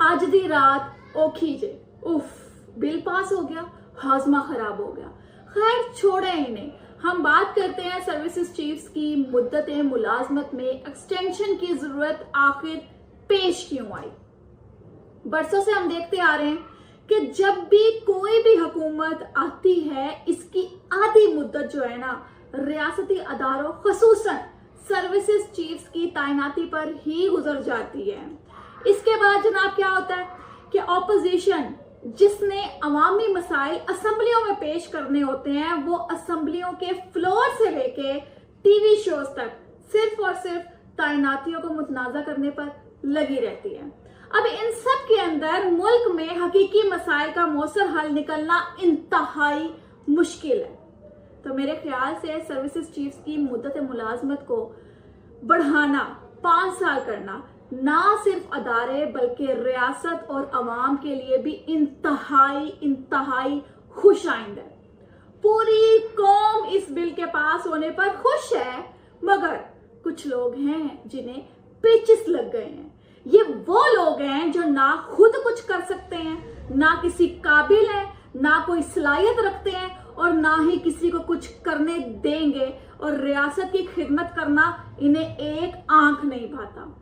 आज दी रात ओखी जे उफ बिल पास हो गया, हाजमा खराब हो गया। खैर छोड़े इन्हें, हम बात करते हैं सर्विसेज चीफ्स की मुद्दत मुलाजमत में एक्सटेंशन की जरूरत आखिर पेश क्यों आई। बरसों से हम देखते आ रहे हैं कि जब भी कोई भी हुकूमत आती है इसकी आधी मुद्दत जो है ना रियासती अदारों खसूसन सर्विसेज चीफ्स की तैनाती पर ही गुजर जाती है। इसके बाद जनाब क्या होता है कि ऑपोजिशन जिसने अवामी मसाइल असम्बलियों में पेश करने होते हैं वो असम्बलियों के फ्लोर से लेके टीवी शोज तक सिर्फ और सिर्फ तैनातियों को मुतनाजा करने पर लगी रहती है। अब इन सब के अंदर मुल्क में हकीकी मसाइल का मौसर हल निकलना इंतहाई मुश्किल है। तो मेरे ख्याल से सर्विसेज चीफ्स की मुद्दत मुलाजमत को बढ़ाना, 5 साल करना ना सिर्फ अदारे बल्कि रियासत और अवाम के लिए भी इंतहाई खुश आइंद है। पूरी कौम इस बिल के पास होने पर खुश है, मगर कुछ लोग हैं जिन्हें पेचिस लग गए हैं। ये वो लोग हैं जो ना खुद कुछ कर सकते हैं, ना किसी काबिल है, ना कोई सलाहियत रखते हैं और ना ही किसी को कुछ करने देंगे, और रियासत की खिदमत करना इन्हें एक आंख नहीं भाता।